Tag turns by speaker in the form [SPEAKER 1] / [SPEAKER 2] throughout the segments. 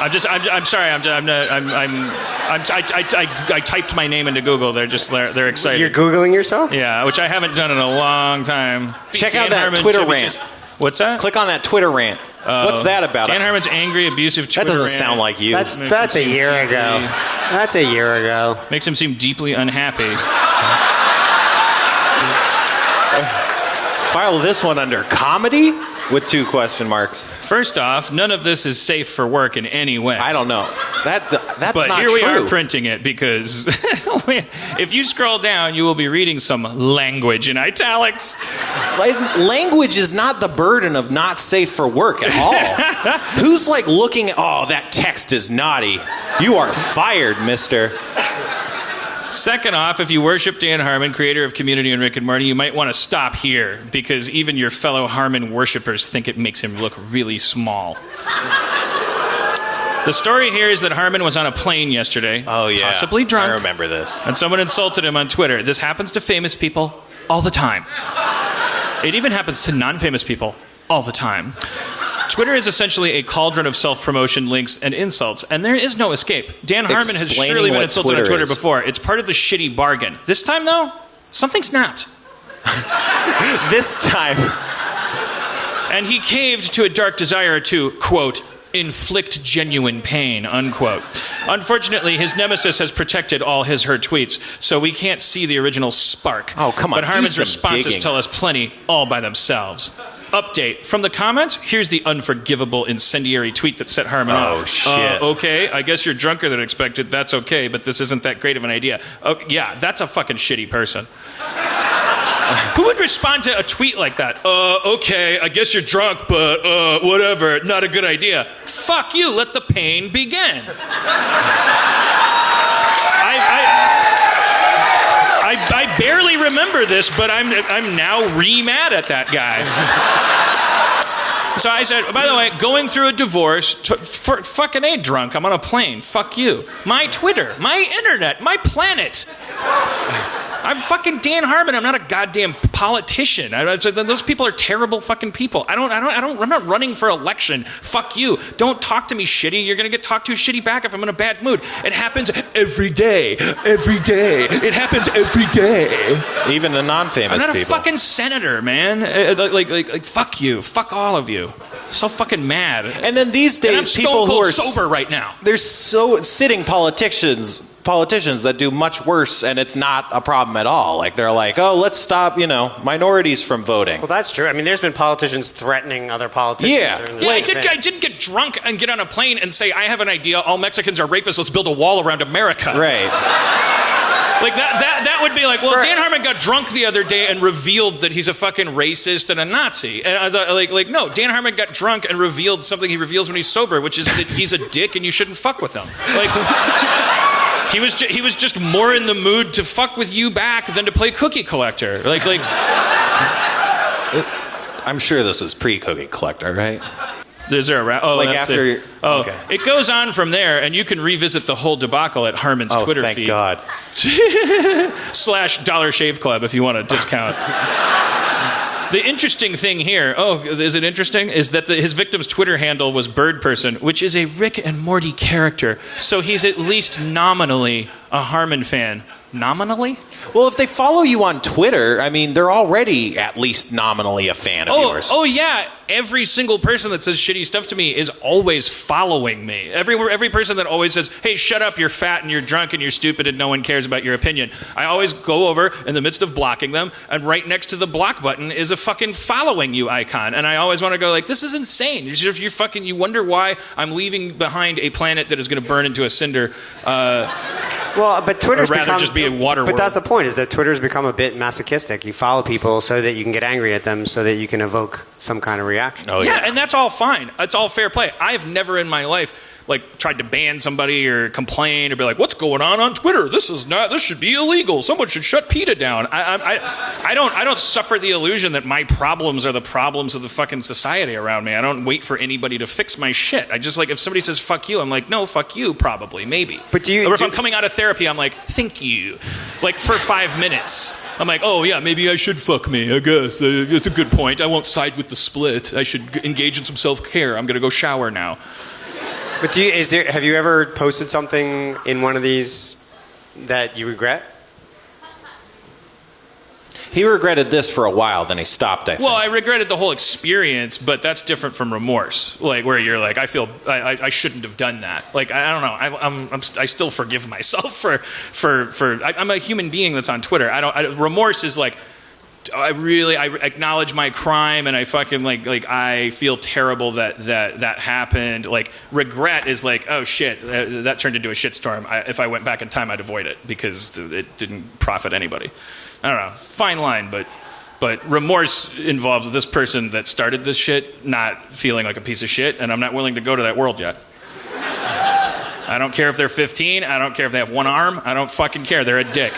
[SPEAKER 1] I'm sorry. I typed my name into Google. They're excited.
[SPEAKER 2] You're Googling yourself?
[SPEAKER 1] Yeah, which I haven't done in a long time.
[SPEAKER 3] Check out that Twitter rant.
[SPEAKER 1] What's that?
[SPEAKER 3] Click on that Twitter rant. What's that about?
[SPEAKER 1] Dan Harmon's angry, abusive Twitter
[SPEAKER 3] That doesn't
[SPEAKER 1] rant.
[SPEAKER 3] sound like you.
[SPEAKER 2] That's a year ago. That's a year ago.
[SPEAKER 1] Makes him seem deeply unhappy.
[SPEAKER 3] File this one under comedy with 2 question marks.
[SPEAKER 1] First off, none of this is safe for work in any way.
[SPEAKER 3] I don't know. That's
[SPEAKER 1] but
[SPEAKER 3] not
[SPEAKER 1] here
[SPEAKER 3] true.
[SPEAKER 1] we are printing it because if you scroll down, you will be reading some language in italics.
[SPEAKER 3] Language is not the burden of not safe for work at all. Who's like looking at, oh, that text is naughty. You are fired, mister.
[SPEAKER 1] Second off, if you worship Dan Harmon, creator of Community and Rick and Morty, you might want to stop here because even your fellow Harmon worshippers think it makes him look really small. The story here is that Harmon was on a plane yesterday, possibly drunk.
[SPEAKER 3] I remember this.
[SPEAKER 1] And someone insulted him on Twitter. This happens to famous people all the time. It even happens to non-famous people all the time. Twitter is essentially a cauldron of self-promotion, links, and insults, and there is no escape. Dan Harmon has surely been insulted on Twitter before. It's part of the shitty bargain. This time, though, something snapped.
[SPEAKER 3] This time.
[SPEAKER 1] And he caved to a dark desire to, quote, inflict genuine pain, unquote. Unfortunately, his nemesis has protected all her tweets, so we can't see the original spark.
[SPEAKER 3] Oh, come on.
[SPEAKER 1] But Harmon's responses
[SPEAKER 3] digging.
[SPEAKER 1] tell us plenty all by themselves. Update. From the comments, here's the unforgivable incendiary tweet that set Harmon off.
[SPEAKER 3] Oh, shit.
[SPEAKER 1] Okay, I guess you're drunker than expected. That's okay, but this isn't that great of an idea. Yeah, that's a fucking shitty person. Who would respond to a tweet like that? Okay, I guess you're drunk, but whatever, not a good idea. Fuck you, let the pain begin. I barely remember this, but I'm now re-mad at that guy. So I said, by the way, going through a divorce, fucking A, drunk, I'm on a plane, fuck you. My Twitter, my internet, my planet. I'm fucking Dan Harmon. I'm not a goddamn politician. Those people are terrible fucking people. I'm not running for election. Fuck you. Don't talk to me shitty. You're gonna get talked to shitty back if I'm in a bad mood. It happens every day. Every day. It happens every day.
[SPEAKER 3] Even the non-famous people.
[SPEAKER 1] I'm not a fucking senator, man. Like fuck you. Fuck all of you. I'm so fucking mad.
[SPEAKER 3] And then these days, people who are
[SPEAKER 1] sober right now.
[SPEAKER 3] There's so sitting politicians that do much worse, and it's not a problem at all. Like, they're like, oh, let's stop, minorities from voting.
[SPEAKER 2] Well, that's true. I mean, there's been politicians threatening other politicians.
[SPEAKER 3] Yeah.
[SPEAKER 1] I did get drunk and get on a plane and say, I have an idea. All Mexicans are rapists. Let's build a wall around America.
[SPEAKER 3] Right.
[SPEAKER 1] Like, that would be like, well, Dan Harmon got drunk the other day and revealed that he's a fucking racist and a Nazi. And I thought, no, Dan Harmon got drunk and revealed something he reveals when he's sober, which is that he's a dick and you shouldn't fuck with him. Like... He was just more in the mood to fuck with you back than to play Cookie Collector. Like.
[SPEAKER 3] I'm sure this was pre-Cookie Collector, right?
[SPEAKER 1] Is there a
[SPEAKER 3] after?
[SPEAKER 1] Okay. It goes on from there, and you can revisit the whole debacle at Harmon's Twitter
[SPEAKER 3] feed.
[SPEAKER 1] feed.
[SPEAKER 3] God.
[SPEAKER 1] / Dollar Shave Club if you want a discount. The interesting thing here, is it interesting? Is that his victim's Twitter handle was Birdperson, which is a Rick and Morty character. So he's at least nominally a Harmon fan. Nominally?
[SPEAKER 3] Well, if they follow you on Twitter, I mean, they're already at least nominally a fan of yours.
[SPEAKER 1] Oh, yeah. Every single person that says shitty stuff to me is always following me. Every person that always says, hey, shut up, you're fat and you're drunk and you're stupid and no one cares about your opinion. I always go over in the midst of blocking them, and right next to the block button is a fucking following you icon. And I always want to go like, this is insane. You wonder why I'm leaving behind a planet that is going to burn into a cinder.
[SPEAKER 2] Well, but Twitter's
[SPEAKER 1] become just be a water
[SPEAKER 2] But
[SPEAKER 1] world.
[SPEAKER 2] That's the point, is that Twitter's become a bit masochistic. You follow people so that you can get angry at them, so that you can evoke some kind of reaction.
[SPEAKER 3] Oh, yeah.
[SPEAKER 1] And that's all fine. It's all fair play. I've never in my life tried to ban somebody or complain or be like, what's going on Twitter? This should be illegal. Someone should shut PETA down. I don't suffer the illusion that my problems are the problems of the fucking society around me. I don't wait for anybody to fix my shit. I just if somebody says fuck you, I'm like, no, fuck you, probably, maybe.
[SPEAKER 2] But
[SPEAKER 1] or if I'm coming out of therapy, I'm like, thank you. For 5 minutes. I'm like, oh yeah, maybe I should fuck me, I guess. It's a good point. I won't side with the split. I should engage in some self-care. I'm going to go shower now.
[SPEAKER 2] But have you ever posted something in one of these that you regret?
[SPEAKER 3] He regretted this for a while, then he stopped, I think.
[SPEAKER 1] Well, I regretted the whole experience, but that's different from remorse. Like, where you're like, I feel I shouldn't have done that. Like, I don't know. I still forgive myself for I'm a human being that's on Twitter. Remorse is like, I acknowledge my crime, and I fucking like I feel terrible that happened. Like, regret is like, oh shit, that turned into a shitstorm. If I went back in time, I'd avoid it because it didn't profit anybody. I don't know, fine line, but remorse involves this person that started this shit not feeling like a piece of shit, and I'm not willing to go to that world yet. I don't care if they're 15. I don't care if they have one arm. I don't fucking care. They're a dick.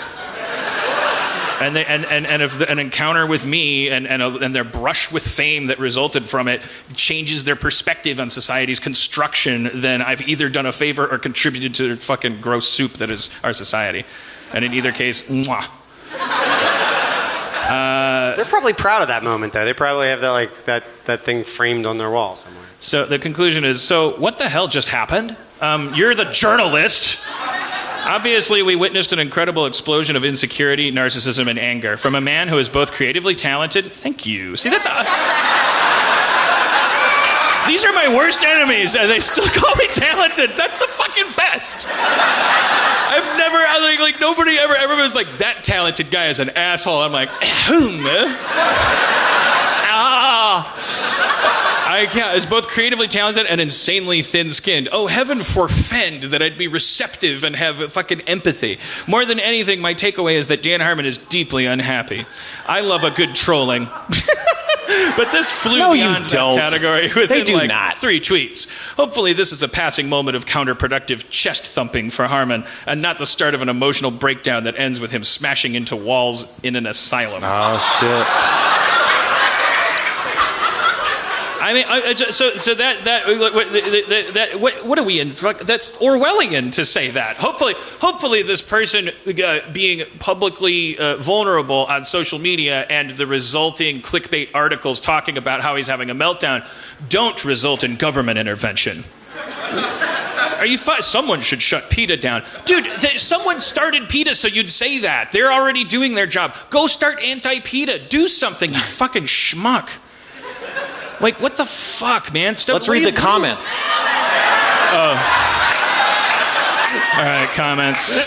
[SPEAKER 1] And if an encounter with me and their brush with fame that resulted from it changes their perspective on society's construction, then I've either done a favor or contributed to the fucking gross soup that is our society. And in either case, mwah.
[SPEAKER 2] They're probably proud of that moment, though. They probably have that thing framed on their wall somewhere.
[SPEAKER 1] So the conclusion is, so what the hell just happened? You're the journalist. Obviously, we witnessed an incredible explosion of insecurity, narcissism, and anger from a man who is both creatively talented. Thank you. See, that's... These are my worst enemies, and they still call me talented. That's the fucking best. I've never, like nobody ever was like, that talented guy is an asshole. I'm like, I can't. Is both creatively talented and insanely thin-skinned. Oh, heaven forfend that I'd be receptive and have fucking empathy. More than anything, my takeaway is that Dan Harmon is deeply unhappy. I love a good trolling. But this flew beyond that category within 3 tweets. Hopefully this is a passing moment of counterproductive chest thumping for Harmon and not the start of an emotional breakdown that ends with him smashing into walls in an asylum.
[SPEAKER 3] Oh, shit.
[SPEAKER 1] I mean, what are we in? That's Orwellian to say that. Hopefully, this person being publicly vulnerable on social media and the resulting clickbait articles talking about how he's having a meltdown don't result in government intervention. Are you? Someone should shut PETA down, dude. Someone started PETA, so you'd say that. They're already doing their job. Go start anti-PETA. Do something, you fucking schmuck. Like, what the fuck, man?
[SPEAKER 3] Let's read the comments.
[SPEAKER 1] Oh. All right, comments.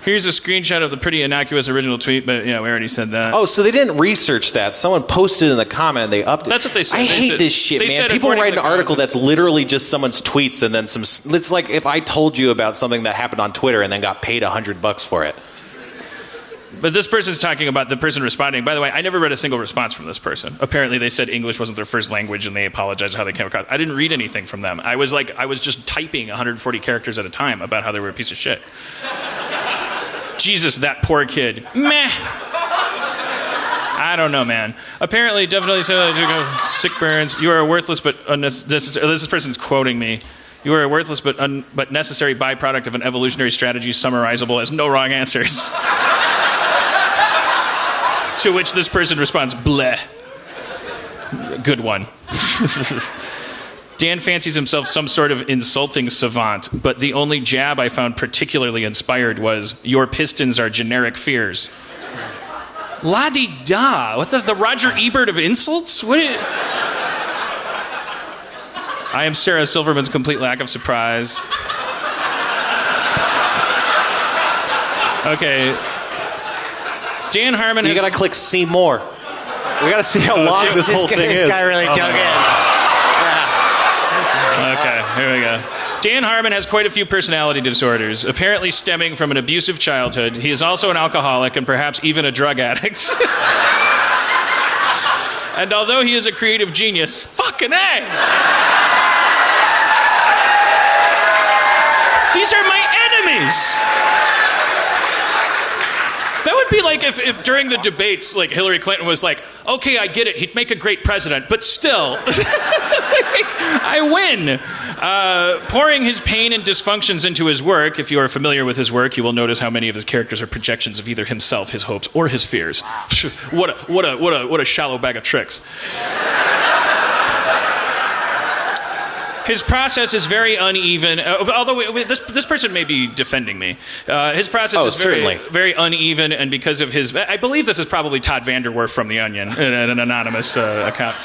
[SPEAKER 1] Here's a screenshot of the pretty innocuous original tweet, but yeah, we already said that.
[SPEAKER 3] Oh, so they didn't research that. Someone posted in the comment and they upped it.
[SPEAKER 1] That's what they said.
[SPEAKER 3] I hate this shit, man. People write an article that's literally just someone's tweets and then some... It's like if I told you about something that happened on Twitter and then got paid $100 for it.
[SPEAKER 1] But this person's talking about the person responding. By the way, I never read a single response from this person. Apparently, they said English wasn't their first language, and they apologized for how they came across. I didn't read anything from them. I was just typing 140 characters at a time about how they were a piece of shit. Jesus, that poor kid. Meh. I don't know, man. Apparently, definitely said sick burns. You are a worthless but unnecessary. This person's quoting me. You are a worthless but necessary byproduct of an evolutionary strategy summarizable as no wrong answers. To which this person responds, bleh. Good one. Dan fancies himself some sort of insulting savant, but the only jab I found particularly inspired was, your pistons are generic fears. La-di-da. What the Roger Ebert of insults? I am Sarah Silverman's complete lack of surprise. Okay. Dan Harmon
[SPEAKER 3] You gotta click see more. We gotta see how long this whole thing is.
[SPEAKER 2] This guy really dug in. Yeah.
[SPEAKER 1] Okay, here we go. Dan Harmon has quite a few personality disorders, apparently stemming from an abusive childhood. He is also an alcoholic and perhaps even a drug addict. And although he is a creative genius, fucking A! These are my enemies! That would be like if during the debates, like Hillary Clinton was like, okay, I get it, he'd make a great president, but still, I win. Pouring his pain and dysfunctions into his work, if you are familiar with his work, you will notice how many of his characters are projections of either himself, his hopes, or his fears. What a shallow bag of tricks. His process is very uneven. Although this person may be defending me. His process is very, very uneven, and because of his, I believe this is probably Todd Vanderwerf from The Onion, an anonymous account.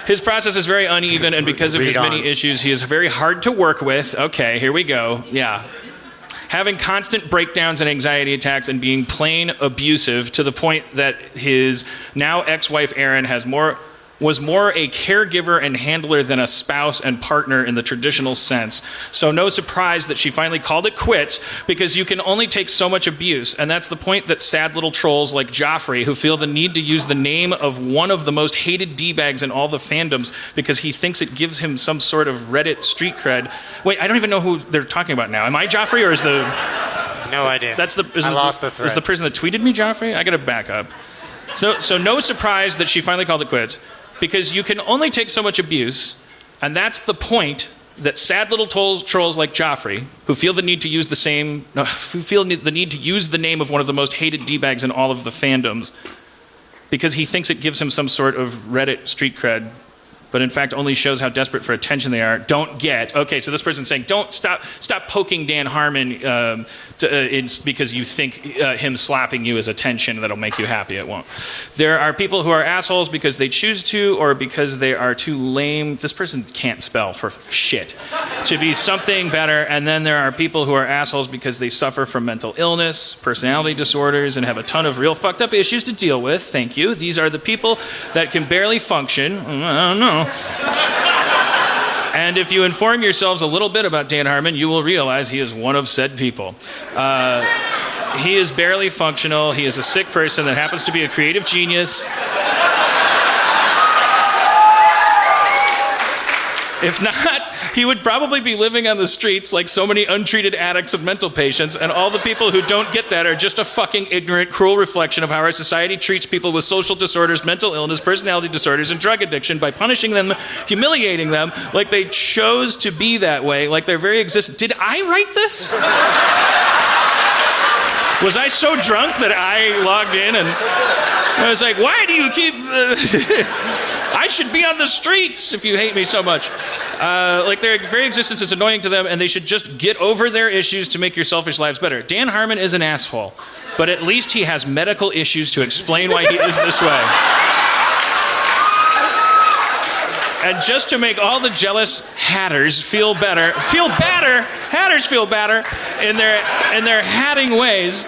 [SPEAKER 1] His process is very uneven, and because of his many issues, he is very hard to work with. Okay, here we go. Yeah. Having constant breakdowns and anxiety attacks and being plain abusive to the point that his now ex-wife Erin was more a caregiver and handler than a spouse and partner in the traditional sense. So no surprise that she finally called it quits, because you can only take so much abuse. And that's the point that sad little trolls like Joffrey, who feel the need to use the name of one of the most hated D-bags in all the fandoms because he thinks it gives him some sort of Reddit street cred. Wait, I don't even know who they're talking about now. Am I Joffrey, or is the...
[SPEAKER 2] No idea.
[SPEAKER 1] I
[SPEAKER 2] lost the thread.
[SPEAKER 1] Is the person that tweeted me Joffrey? I gotta back up. So no surprise that she finally called it quits, because you can only take so much abuse, and that's the point that sad little trolls like Joffrey, who feel the need to use the name of one of the most hated D-bags in all of the fandoms, because he thinks it gives him some sort of Reddit street cred, but in fact only shows how desperate for attention they are. Don't get. Okay, so this person's saying, don't stop poking Dan Harmon because you think him slapping you is attention that'll make you happy. It won't. There are people who are assholes because they choose to, or because they are too lame. This person can't spell for shit. To be something better. And then there are people who are assholes because they suffer from mental illness, personality disorders, and have a ton of real fucked up issues to deal with. Thank you. These are the people that can barely function. I don't know. And if you inform yourselves a little bit about Dan Harmon, you will realize he is one of said people. He is barely functional. He is a sick person that happens to be a creative genius. If not, he would probably be living on the streets like so many untreated addicts and mental patients, and all the people who don't get that are just a fucking ignorant, cruel reflection of how our society treats people with social disorders, mental illness, personality disorders, and drug addiction by punishing them, humiliating them, like they chose to be that way, like their very existence. Did I write this? Was I so drunk that I logged in and I was like, why do you keep... I should be on the streets if you hate me so much. Like their very existence is annoying to them, and they should just get over their issues to make your selfish lives better. Dan Harmon is an asshole, but at least he has medical issues to explain why he is this way. And just to make all the jealous hatters feel better, hatters feel better in their hatting ways.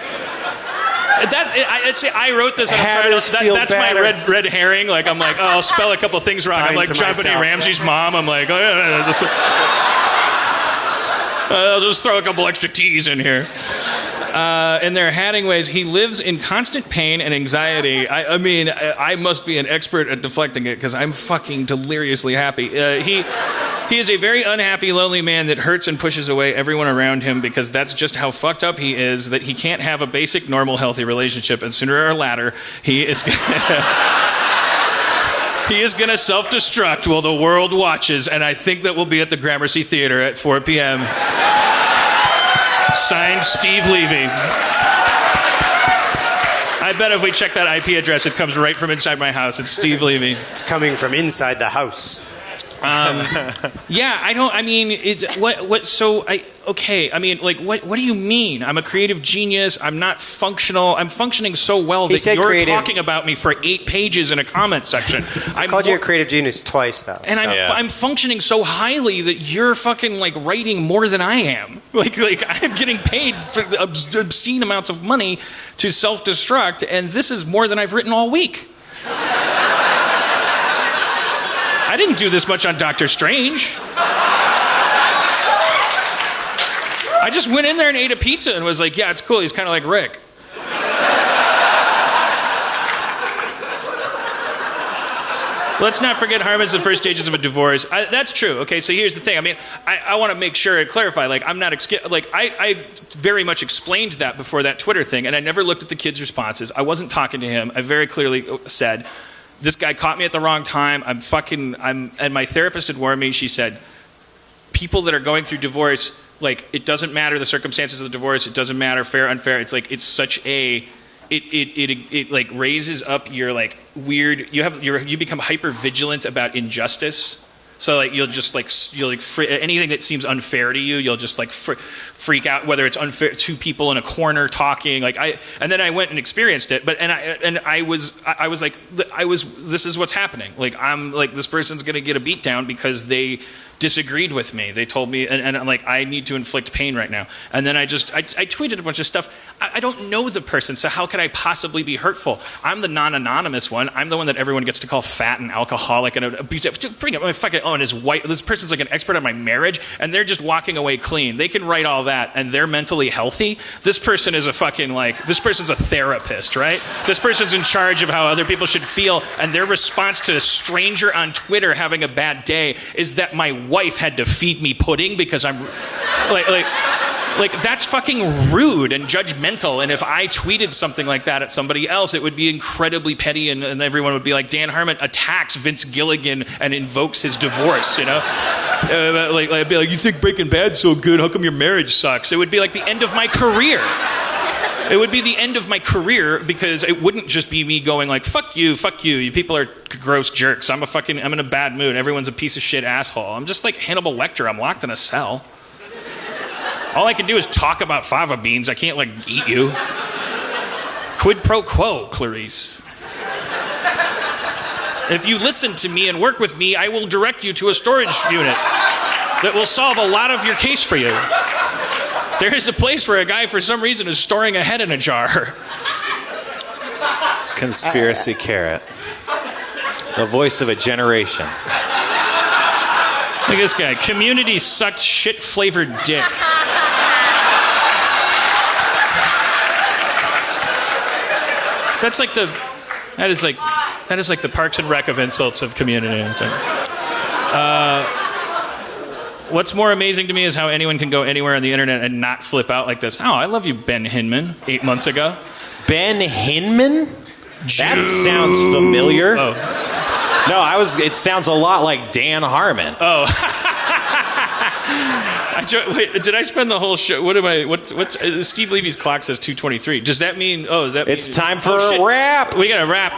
[SPEAKER 1] I wrote this and I'm trying to, that's my red herring. Like, I'm like, oh, I'll spell a couple things wrong. I'm like John Benet Ramsey's mom. I'm like, oh, yeah, I'll just throw a couple extra T's in here. In their hatting ways, he lives in constant pain and anxiety. I mean, I must be an expert at deflecting it because I'm fucking deliriously happy. He is a very unhappy, lonely man that hurts and pushes away everyone around him because that's just how fucked up he is, that he can't have a basic, normal, healthy relationship, and sooner or later, he is he is going to self-destruct while the world watches, and I think that we'll be at the Gramercy Theater at 4 p.m. Signed, Steve Levy. I bet if we check that IP address, it comes right from inside my house. It's Steve Levy.
[SPEAKER 2] It's coming from inside the house.
[SPEAKER 1] Yeah, what do you mean? I'm a creative genius. I'm not functional. I'm functioning so well that you're talking about me for 8 pages in a comment section.
[SPEAKER 2] I called you a creative genius twice, though.
[SPEAKER 1] And I'm functioning so highly that you're fucking like writing more than I am. Like I'm getting paid for obscene amounts of money to self-destruct, and this is more than I've written all week. I didn't do this much on Doctor Strange. I just went in there and ate a pizza and was like, yeah, it's cool. He's kind of like Rick. Let's not forget Harmon's the first stages of a divorce. That's true. Okay, so here's the thing. I mean, I want to make sure and clarify. Like, I'm not I very much explained that before that Twitter thing, and I never looked at the kid's responses. I wasn't talking to him. I very clearly said, this guy caught me at the wrong time. And my therapist had warned me. She said, people that are going through divorce, like, it doesn't matter the circumstances of the divorce. It doesn't matter fair, unfair. It's like, it's such a, it like raises up your like weird, you become hyper vigilant about injustice. So like you'll anything that seems unfair to you, you'll just like freak out. Whether it's unfair, two people in a corner talking, and then I went and experienced it. But I was this is what's happening. Like I'm like this person's gonna get a beat down because they disagreed with me. They told me, and I'm like, I need to inflict pain right now. And then I tweeted a bunch of stuff. I don't know the person, so how could I possibly be hurtful? I'm the non-anonymous one. I'm the one that everyone gets to call fat and alcoholic and abusive. Bring up my fucking and his wife. This person's like an expert on my marriage, and they're just walking away clean. They can write all that, and they're mentally healthy. This person is this person's a therapist, right? This person's in charge of how other people should feel, and their response to a stranger on Twitter having a bad day is that my wife had to feed me pudding because I'm like that's fucking rude and judgmental. And if I tweeted something like that at somebody else, it would be incredibly petty, and everyone would be like, Dan Harmon attacks Vince Gilligan and invokes his divorce, you know? I'd be like, you think Breaking Bad's so good, how come your marriage sucks? It would be like the end of my career. It would be the end of my career because it wouldn't just be me going like, fuck you, you people are gross jerks. I'm in a bad mood. Everyone's a piece of shit asshole. I'm just like Hannibal Lecter. I'm locked in a cell. All I can do is talk about fava beans. I can't like eat you. Quid pro quo, Clarice. If you listen to me and work with me, I will direct you to a storage unit that will solve a lot of your case for you. There is a place where a guy, for some reason, is storing a head in a jar.
[SPEAKER 3] Conspiracy carrot. The voice of a generation.
[SPEAKER 1] Look at this guy. Community sucked shit-flavored dick. That is like the Parks and Rec of insults of Community. What's more amazing to me is how anyone can go anywhere on the internet and not flip out like this. Oh, I love you, Ben Hinman, 8 months ago.
[SPEAKER 3] Ben Hinman? That sounds familiar.
[SPEAKER 1] Oh.
[SPEAKER 3] No, it sounds a lot like Dan Harmon.
[SPEAKER 1] Oh. Wait, did I spend the whole show? What's Steve Levy's clock says 2:23. Does that mean? Oh, is that?
[SPEAKER 3] It's time for a rap.
[SPEAKER 1] We got a rap.